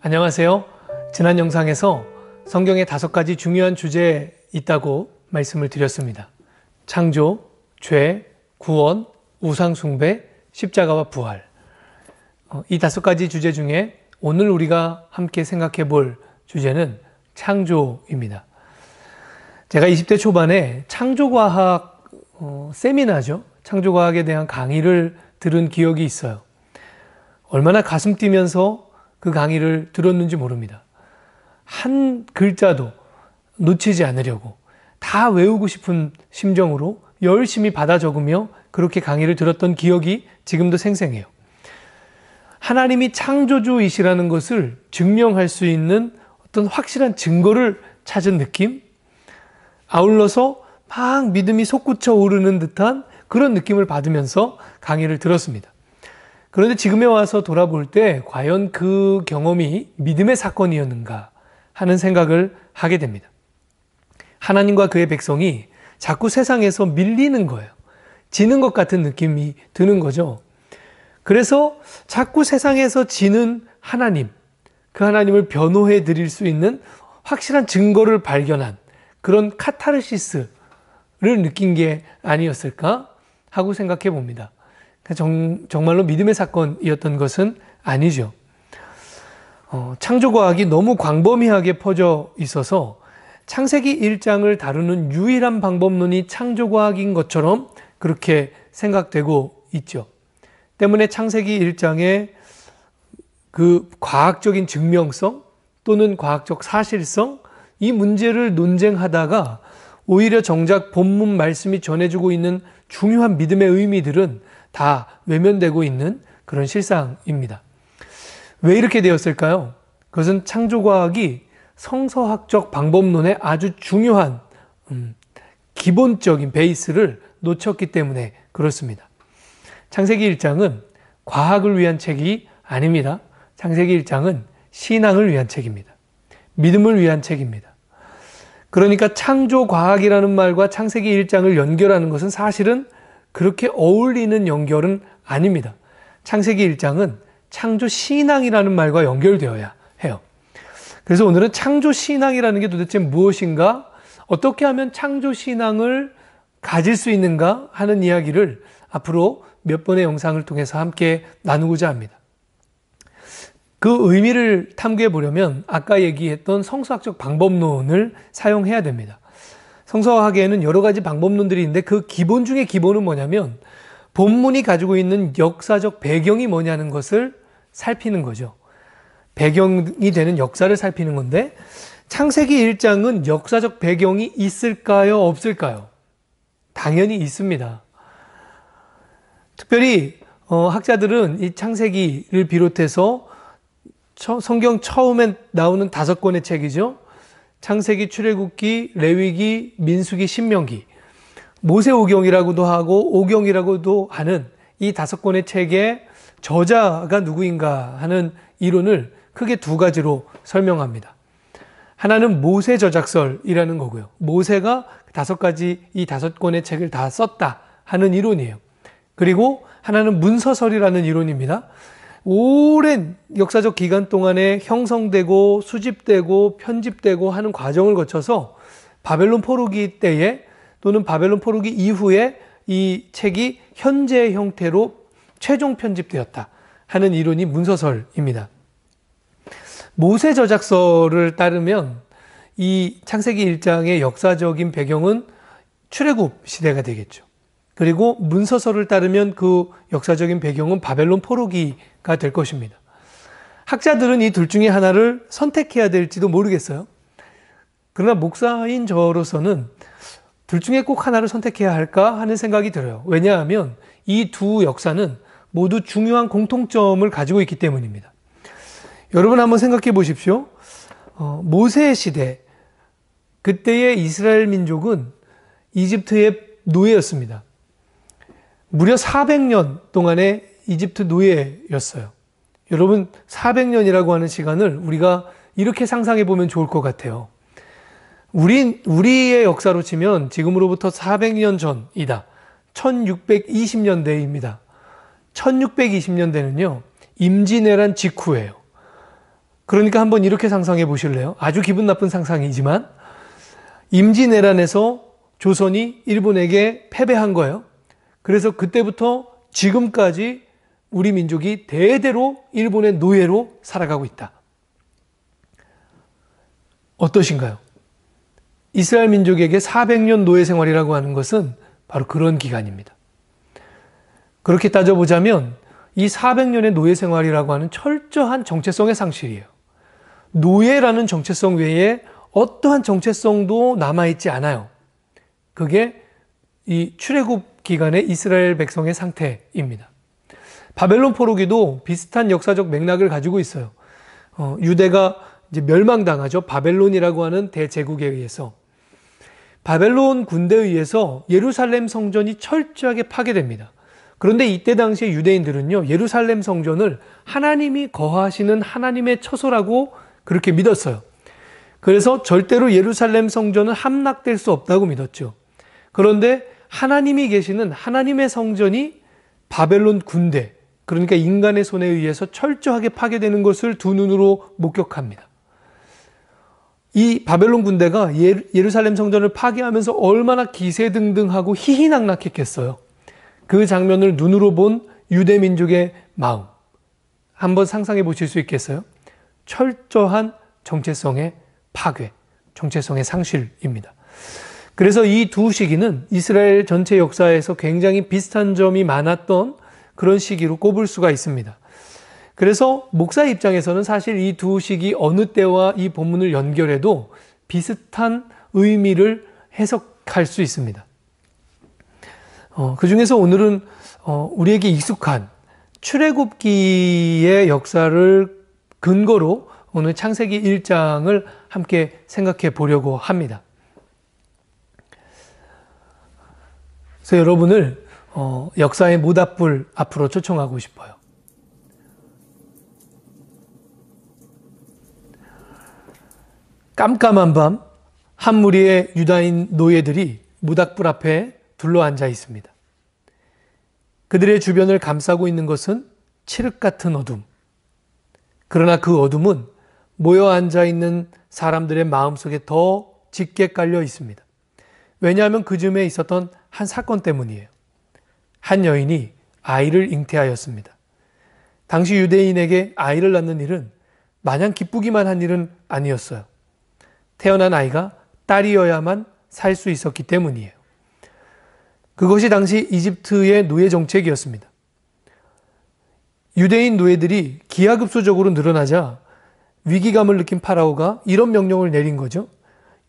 안녕하세요. 지난 영상에서 성경의 5가지 중요한 주제에 있다고 말씀을 드렸습니다. 창조, 죄, 구원, 우상숭배, 십자가와 부활. 이 5가지 주제 중에 오늘 우리가 함께 생각해 볼 주제는 창조입니다. 제가 20대 초반에 창조과학 세미나죠. 창조과학에 대한 강의를 들은 기억이 있어요. 얼마나 가슴 뛰면서 그 강의를 들었는지 모릅니다. 한 글자도 놓치지 않으려고 다 외우고 싶은 심정으로 열심히 받아 적으며 그렇게 강의를 들었던 기억이 지금도 생생해요. 하나님이 창조주이시라는 것을 증명할 수 있는 어떤 확실한 증거를 찾은 느낌? 아울러서 막 믿음이 솟구쳐 오르는 듯한 그런 느낌을 받으면서 강의를 들었습니다. 그런데 지금에 와서 돌아볼 때 과연 그 경험이 믿음의 사건이었는가 하는 생각을 하게 됩니다. 하나님과 그의 백성이 자꾸 세상에서 밀리는 거예요. 지는 것 같은 느낌이 드는 거죠. 그래서 자꾸 세상에서 지는 하나님, 그 하나님을 변호해 드릴 수 있는 확실한 증거를 발견한 그런 카타르시스를 느낀 게 아니었을까 하고 생각해 봅니다. 정말로 믿음의 사건이었던 것은 아니죠. 창조과학이 너무 광범위하게 퍼져 있어서 창세기 1장을 다루는 유일한 방법론이 창조과학인 것처럼 그렇게 생각되고 있죠. 때문에 창세기 1장의 그 과학적인 증명성 또는 과학적 사실성, 이 문제를 논쟁하다가 오히려 정작 본문 말씀이 전해주고 있는 중요한 믿음의 의미들은 다 외면되고 있는 그런 실상입니다. 왜 이렇게 되었을까요? 그것은 창조과학이 성서학적 방법론의 아주 중요한 기본적인 베이스를 놓쳤기 때문에 그렇습니다. 창세기 1장은 과학을 위한 책이 아닙니다. 창세기 1장은 신앙을 위한 책입니다. 믿음을 위한 책입니다. 그러니까 창조과학이라는 말과 창세기 1장을 연결하는 것은 사실은 그렇게 어울리는 연결은 아닙니다. 창세기 1장은 창조신앙이라는 말과 연결되어야 해요. 그래서 오늘은 창조신앙이라는 게 도대체 무엇인가, 어떻게 하면 창조신앙을 가질 수 있는가 하는 이야기를 앞으로 몇 번의 영상을 통해서 함께 나누고자 합니다. 그 의미를 탐구해 보려면 아까 얘기했던 성서학적 방법론을 사용해야 됩니다. 성서학에는 여러 가지 방법론들이 있는데 그 기본 중에 기본은 뭐냐면 본문이 가지고 있는 역사적 배경이 뭐냐는 것을 살피는 거죠. 배경이 되는 역사를 살피는 건데 창세기 1장은 역사적 배경이 있을까요? 없을까요? 당연히 있습니다. 특별히 학자들은 이 창세기를 비롯해서 성경 처음에 나오는 5권의 책이죠. 창세기, 출애굽기, 레위기, 민수기, 신명기, 모세오경이라고도 하고 오경이라고도 하는 이 5권의 책의 저자가 누구인가 하는 이론을 크게 2가지로 설명합니다. 하나는 모세 저작설이라는 거고요. 모세가 5가지 이 5권의 책을 다 썼다 하는 이론이에요. 그리고 하나는 문서설이라는 이론입니다. 오랜 역사적 기간 동안에 형성되고 수집되고 편집되고 하는 과정을 거쳐서 바벨론 포로기 때에 또는 바벨론 포로기 이후에 이 책이 현재의 형태로 최종 편집되었다 하는 이론이 문서설입니다. 모세 저작설을 따르면 이 창세기 1장의 역사적인 배경은 출애굽 시대가 되겠죠. 그리고 문서설을 따르면 그 역사적인 배경은 바벨론 포로기가 될 것입니다. 학자들은 이 둘 중에 하나를 선택해야 될지도 모르겠어요. 그러나 목사인 저로서는 둘 중에 꼭 하나를 선택해야 할까 하는 생각이 들어요. 왜냐하면 이 두 역사는 모두 중요한 공통점을 가지고 있기 때문입니다. 여러분 한번 생각해 보십시오. 모세 시대, 그때의 이스라엘 민족은 이집트의 노예였습니다. 무려 400년 동안의 이집트 노예였어요. 여러분 400년이라고 하는 시간을 우리가 이렇게 상상해 보면 좋을 것 같아요. 우리의 역사로 치면 지금으로부터 400년 전이다. 1620년대입니다. 1620년대는요, 임진왜란 직후예요. 그러니까 한번 이렇게 상상해 보실래요? 아주 기분 나쁜 상상이지만 임진왜란에서 조선이 일본에게 패배한 거예요. 그래서 그때부터 지금까지 우리 민족이 대대로 일본의 노예로 살아가고 있다. 어떠신가요? 이스라엘 민족에게 400년 노예 생활이라고 하는 것은 바로 그런 기간입니다. 그렇게 따져보자면 이 400년의 노예 생활이라고 하는 철저한 정체성의 상실이에요. 노예라는 정체성 외에 어떠한 정체성도 남아있지 않아요. 그게 이 출애굽 기간의 이스라엘 백성의 상태입니다. 바벨론 포로기도 비슷한 역사적 맥락을 가지고 있어요. 유대가 이제 멸망당하죠. 바벨론이라고 하는 대제국에 의해서. 바벨론 군대에 의해서 예루살렘 성전이 철저하게 파괴됩니다. 그런데 이때 당시에 유대인들은요, 예루살렘 성전을 하나님이 거하시는 하나님의 처소라고 그렇게 믿었어요. 그래서 절대로 예루살렘 성전은 함락될 수 없다고 믿었죠. 그런데 하나님이 계시는 하나님의 성전이 바벨론 군대, 그러니까 인간의 손에 의해서 철저하게 파괴되는 것을 두 눈으로 목격합니다. 이 바벨론 군대가 예루살렘 성전을 파괴하면서 얼마나 기세등등하고 희희낙낙했겠어요. 그 장면을 눈으로 본 유대 민족의 마음, 한번 상상해 보실 수 있겠어요? 철저한 정체성의 파괴, 정체성의 상실입니다. 그래서 이 두 시기는 이스라엘 전체 역사에서 굉장히 비슷한 점이 많았던 그런 시기로 꼽을 수가 있습니다. 그래서 목사 입장에서는 사실 이 두 시기 어느 때와 이 본문을 연결해도 비슷한 의미를 해석할 수 있습니다. 그 중에서 오늘은 우리에게 익숙한 출애굽기의 역사를 근거로 오늘 창세기 1장을 함께 생각해 보려고 합니다. 그래서 여러분을 역사의 모닥불 앞으로 초청하고 싶어요. 깜깜한 밤, 한 무리의 유다인 노예들이 모닥불 앞에 둘러앉아 있습니다. 그들의 주변을 감싸고 있는 것은 칠흑 같은 어둠. 그러나 그 어둠은 모여 앉아 있는 사람들의 마음속에 더 짙게 깔려 있습니다. 왜냐하면 그 즈음에 있었던 한 사건 때문이에요. 한 여인이 아이를 잉태하였습니다. 당시 유대인에게 아이를 낳는 일은 마냥 기쁘기만 한 일은 아니었어요. 태어난 아이가 딸이어야만 살 수 있었기 때문이에요. 그것이 당시 이집트의 노예 정책이었습니다. 유대인 노예들이 기하급수적으로 늘어나자 위기감을 느낀 파라오가 이런 명령을 내린 거죠.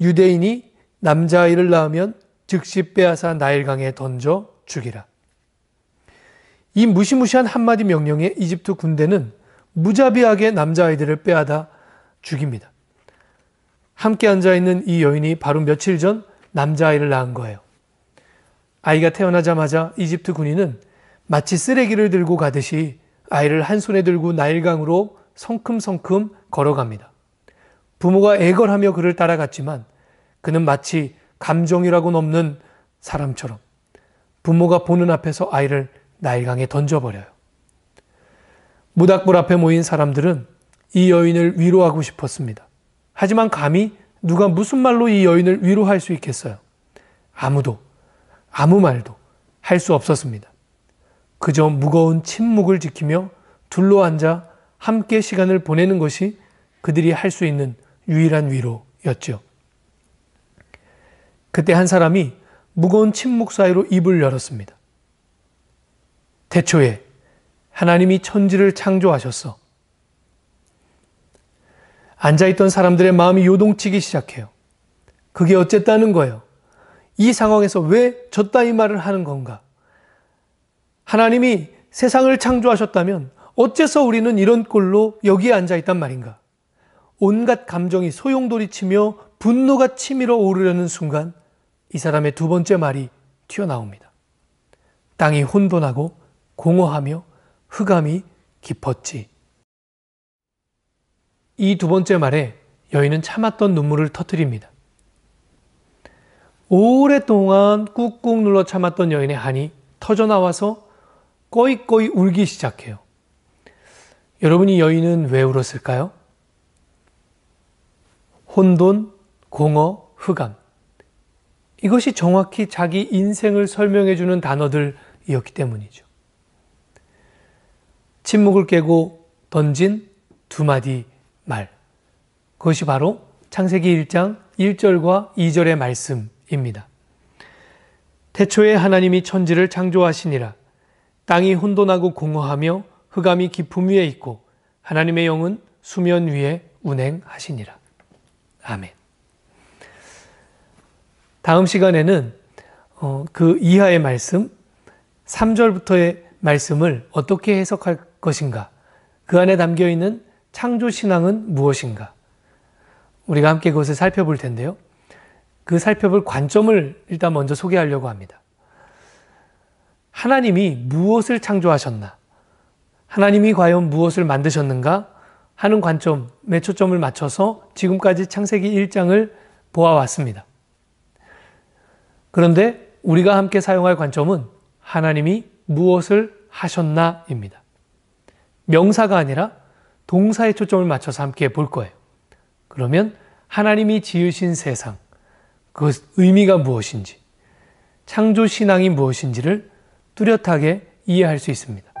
유대인이 남자아이를 낳으면 즉시 빼앗아 나일강에 던져 죽이라. 이 무시무시한 한마디 명령에 이집트 군대는 무자비하게 남자아이들을 빼앗아 죽입니다. 함께 앉아있는 이 여인이 바로 며칠 전 남자아이를 낳은 거예요. 아이가 태어나자마자 이집트 군인은 마치 쓰레기를 들고 가듯이 아이를 한 손에 들고 나일강으로 성큼성큼 걸어갑니다. 부모가 애걸하며 그를 따라갔지만 그는 마치 감정이라고는 없는 사람처럼 부모가 보는 앞에서 아이를 나일강에 던져버려요. 모닥불 앞에 모인 사람들은 이 여인을 위로하고 싶었습니다. 하지만 감히 누가 무슨 말로 이 여인을 위로할 수 있겠어요? 아무도, 아무 말도 할 수 없었습니다. 그저 무거운 침묵을 지키며 둘러앉아 함께 시간을 보내는 것이 그들이 할 수 있는 유일한 위로였죠. 그때 한 사람이 무거운 침묵 사이로 입을 열었습니다. 태초에 하나님이 천지를 창조하셨어. 앉아있던 사람들의 마음이 요동치기 시작해요. 그게 어쨌다는 거예요. 이 상황에서 왜 저따위 말을 하는 건가? 하나님이 세상을 창조하셨다면 어째서 우리는 이런 꼴로 여기에 앉아있단 말인가? 온갖 감정이 소용돌이치며 분노가 치밀어 오르려는 순간 이 사람의 두 번째 말이 튀어나옵니다. 땅이 혼돈하고 공허하며 흑암이 깊었지. 이 두 번째 말에 여인은 참았던 눈물을 터뜨립니다. 오랫동안 꾹꾹 눌러 참았던 여인의 한이 터져나와서 꺼이꺼이 울기 시작해요. 여러분, 이 여인은 왜 울었을까요? 혼돈, 공허, 흑암. 이것이 정확히 자기 인생을 설명해주는 단어들이었기 때문이죠. 침묵을 깨고 던진 두 마디 말. 그것이 바로 창세기 1장 1절과 2절의 말씀입니다. 태초에 하나님이 천지를 창조하시니라. 땅이 혼돈하고 공허하며 흑암이 깊음 위에 있고 하나님의 영은 수면 위에 운행하시니라. 아멘. 다음 시간에는 그 이하의 말씀, 3절부터의 말씀을 어떻게 해석할 것인가, 그 안에 담겨있는 창조신앙은 무엇인가, 우리가 함께 그것을 살펴볼 텐데요. 그 살펴볼 관점을 일단 먼저 소개하려고 합니다. 하나님이 무엇을 창조하셨나? 하나님이 과연 무엇을 만드셨는가? 하는 관점에 초점을 맞춰서 지금까지 창세기 1장을 보아왔습니다. 그런데 우리가 함께 사용할 관점은 하나님이 무엇을 하셨나입니다. 명사가 아니라 동사에 초점을 맞춰서 함께 볼 거예요. 그러면 하나님이 지으신 세상, 그 의미가 무엇인지, 창조신앙이 무엇인지를 뚜렷하게 이해할 수 있습니다.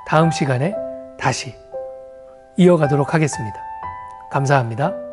다음 시간에 다시 이어가도록 하겠습니다. 감사합니다.